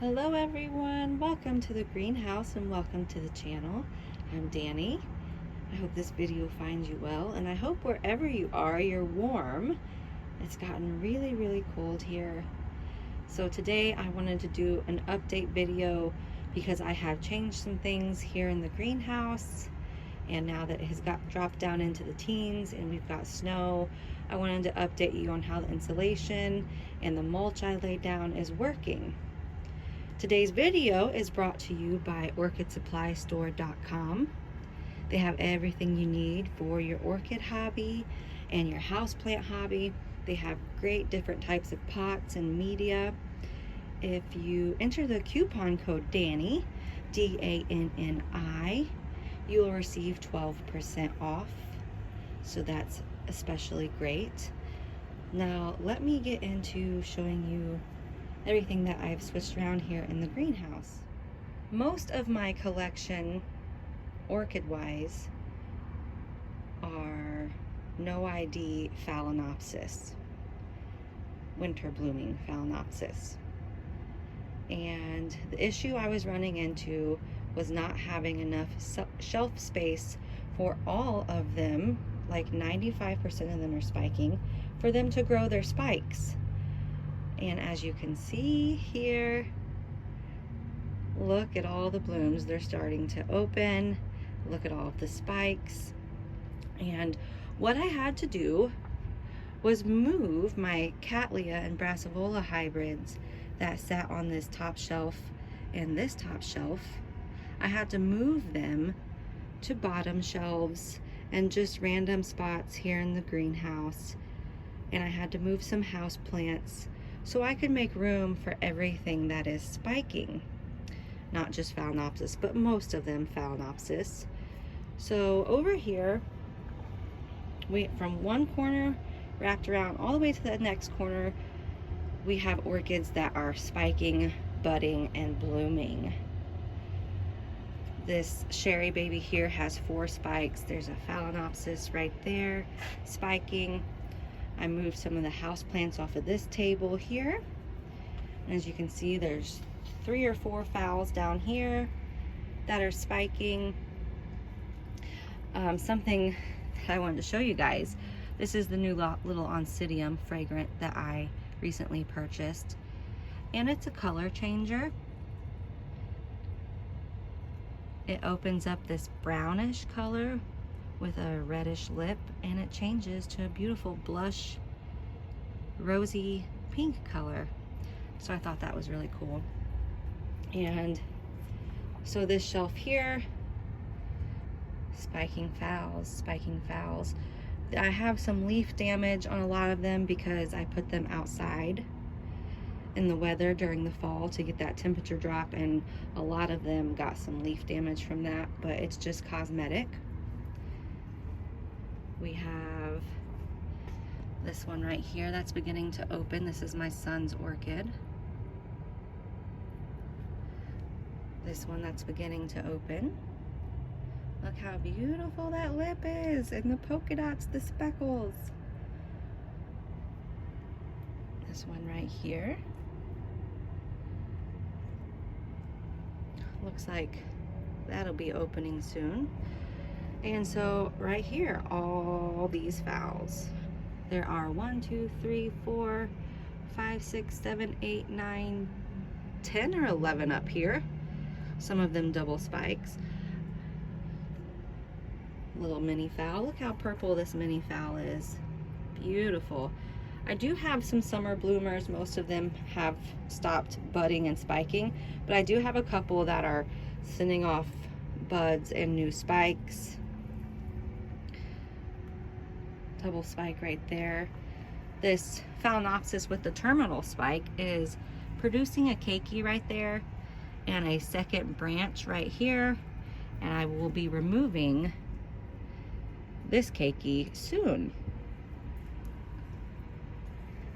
Hello everyone, welcome to the greenhouse and welcome to the channel. I'm Danny. I hope this video finds you well, and I hope wherever you are, you're warm. It's gotten really cold here. So today I wanted to do an update video because I have changed some things here in the greenhouse, and now that it has dropped down into the teens and we've got snow, I wanted to update you on how the insulation and the mulch I laid down is working. Today's video is brought to you by orchidsupply.store.com. They have everything you need for your orchid hobby and your houseplant hobby. They have great different types of pots and media. If you enter the coupon code DANNY, D-A-N-N-I, you will receive 12% off. So that's especially great. Now let me get into showing you everything that I've switched around here in the greenhouse. Most of my collection, orchid-wise, are no ID phalaenopsis, winter blooming phalaenopsis. And the issue I was running into was not having enough shelf space for all of them, like 95% of them are spiking, for them to grow their spikes. And as you can see here, look at all the blooms. They're starting to open. Look at all of the spikes. And what I had to do was move my Cattleya and Brassavola hybrids that sat on this top shelf and this top shelf. I had to move them to bottom shelves and just random spots here in the greenhouse. And I had to move some house plants so I could make room for everything that is spiking. Not just phalaenopsis, but most of them phalaenopsis. So over here, from one corner wrapped around all the way to the next corner, we have orchids that are spiking, budding, and blooming. This Sherry baby here has 4 spikes. There's a phalaenopsis right there, spiking. I moved some of the house plants off of this table here. And as you can see, there's 3 or 4 phals down here that are spiking. Something that I wanted to show you guys. This is the new little Oncidium fragrant that I recently purchased. And it's a color changer. It opens up this brownish color with a reddish lip, and it changes to a beautiful blush rosy pink color. So I thought that was really cool. And so this shelf here, spiking phals. I have some leaf damage on a lot of them because I put them outside in the weather during the fall to get that temperature drop, and a lot of them got some leaf damage from that, but it's just cosmetic. We have this one right here that's beginning to open. This is my son's orchid. This one that's beginning to open. Look how beautiful that lip is, and the polka dots, the speckles. This one right here. Looks like that'll be opening soon. And so right here, all these phals. There are 1, 2, 3, 4, 5, 6, 7, 8, 9, 10 or 11 up here. Some of them double spikes. Little mini phal. Look how purple this mini phal is. Beautiful. I do have some summer bloomers. Most of them have stopped budding and spiking, but I do have a couple that are sending off buds and new spikes. Double spike right there. This phalaenopsis with the terminal spike is producing a keiki right there and a second branch right here, and I will be removing this keiki soon.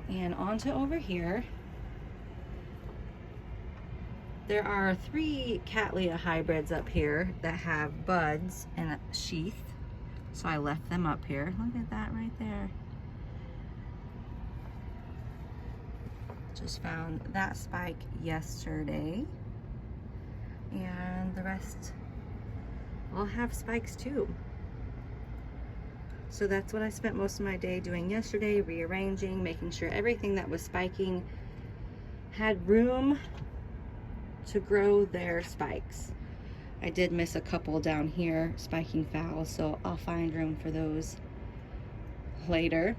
And onto over here, there are 3 Cattleya hybrids up here that have buds and a sheath. So I left them up here. Look at that right there. Just found that spike yesterday, and the rest all have spikes too. So that's what I spent most of my day doing yesterday, rearranging, making sure everything that was spiking had room to grow their spikes. I did miss a couple down here, spiking phals, so I'll find room for those later.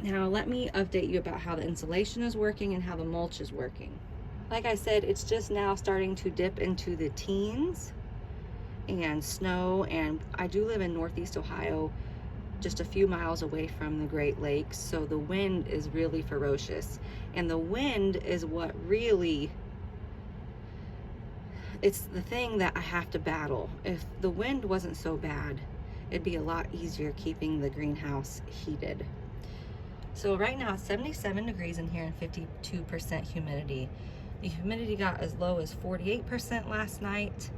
Now let me update you about how the insulation is working and how the mulch is working. Like I said, it's just now starting to dip into the teens and snow, and I do live in Northeast Ohio, just a few miles away from the Great Lakes, so the wind is really ferocious, and the wind is what really, it's the thing that I have to battle. If the wind wasn't so bad, it'd be a lot easier keeping the greenhouse heated. So right now it's 77 degrees in here and 52% humidity. The humidity got as low as 48% last night,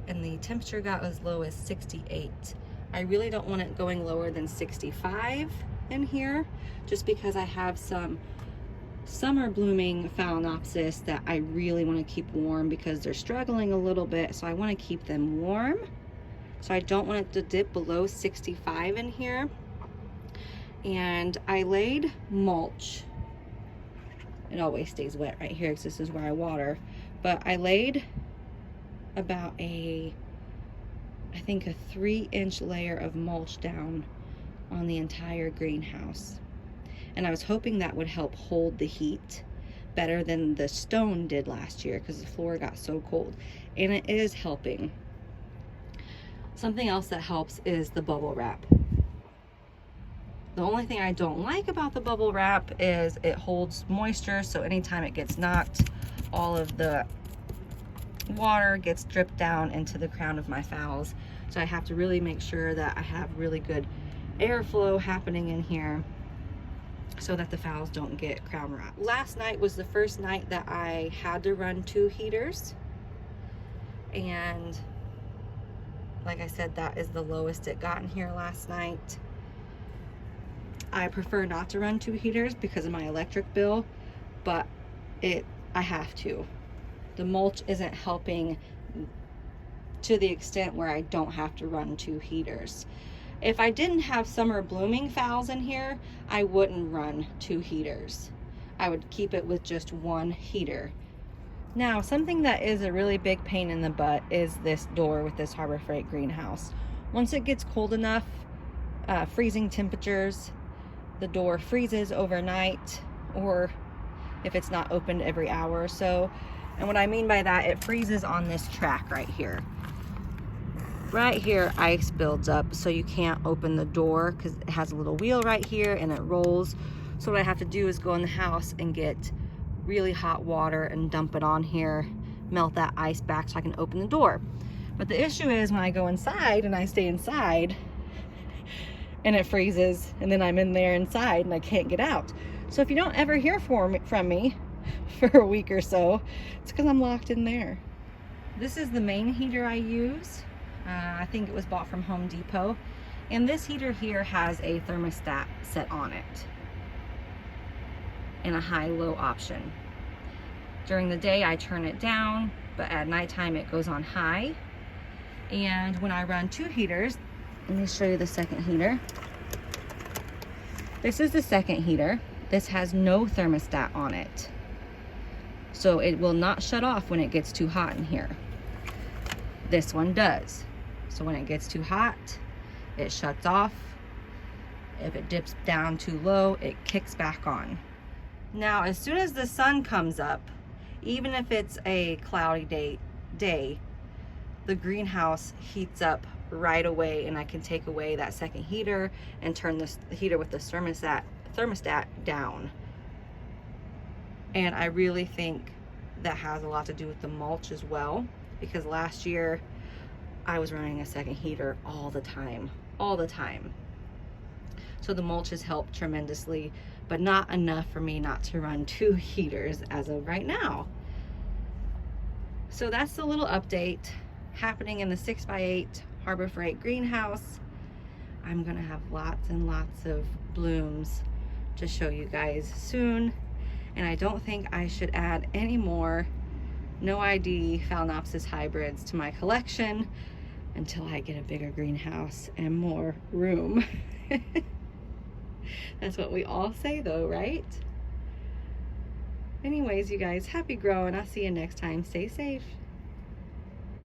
and the temperature got as low as 68. I really don't want it going lower than 65 in here, just because I have some summer blooming phalaenopsis that I really want to keep warm because they're struggling a little bit, so I want to keep them warm. So I don't want it to dip below 65 in here. And I laid mulch. It always stays wet right here because this is where I water, but I laid about I think a 3-inch layer of mulch down on the entire greenhouse, and I was hoping that would help hold the heat better than the stone did last year because the floor got so cold, and it is helping. Something else that helps is the BubbleWrap. The only thing I don't like about the BubbleWrap is it holds moisture, so anytime it gets knocked, all of the water gets dripped down into the crown of my phals. So I have to really make sure that I have really good airflow happening in here so that the phals don't get crown rot. Last night was the first night that I had to run 2 heaters, and like I said, that is the lowest it got in here last night. I prefer not to run 2 heaters because of my electric bill, but I have to. The mulch isn't helping to the extent where I don't have to run 2 heaters. If I didn't have summer blooming phals in here, I wouldn't run 2 heaters. I would keep it with just 1 heater. Now, something that is a really big pain in the butt is this door with this Harbor Freight greenhouse. Once it gets cold enough, freezing temperatures, the door freezes overnight, or if it's not opened every hour or so. And what I mean by that, it freezes on this track right here. Right here, ice builds up, so you can't open the door because it has a little wheel right here and it rolls. So what I have to do is go in the house and get really hot water and dump it on here, melt that ice back so I can open the door. But the issue is when I go inside and I stay inside, and it freezes, and then I'm in there inside and I can't get out. So if you don't ever hear from me for a week or so, it's because I'm locked in there. This is the main heater I use. I think it was bought from Home Depot. And this heater here has a thermostat set on it and a high-low option. During the day I turn it down, but at nighttime it goes on high. And when I run 2 heaters, let me show you the second heater. This is the second heater. This has no thermostat on it, so it will not shut off when it gets too hot in here. This one does. So when it gets too hot, it shuts off. If it dips down too low, it kicks back on. Now, as soon as the sun comes up, even if it's a cloudy day, the greenhouse heats up right away, and I can take away that second heater and turn this heater with the thermostat down. And I really think that has a lot to do with the mulch as well, because last year I was running a second heater all the time. So the mulch has helped tremendously, but not enough for me not to run 2 heaters as of right now. So that's the little update happening in the 6x8 Harbor Freight greenhouse. I'm gonna have lots and lots of blooms to show you guys soon, and I don't think I should add any more no ID Phalaenopsis hybrids to my collection until I get a bigger greenhouse and more room. That's what we all say though, right? Anyways, you guys, happy growing. I'll see you next time. Stay safe.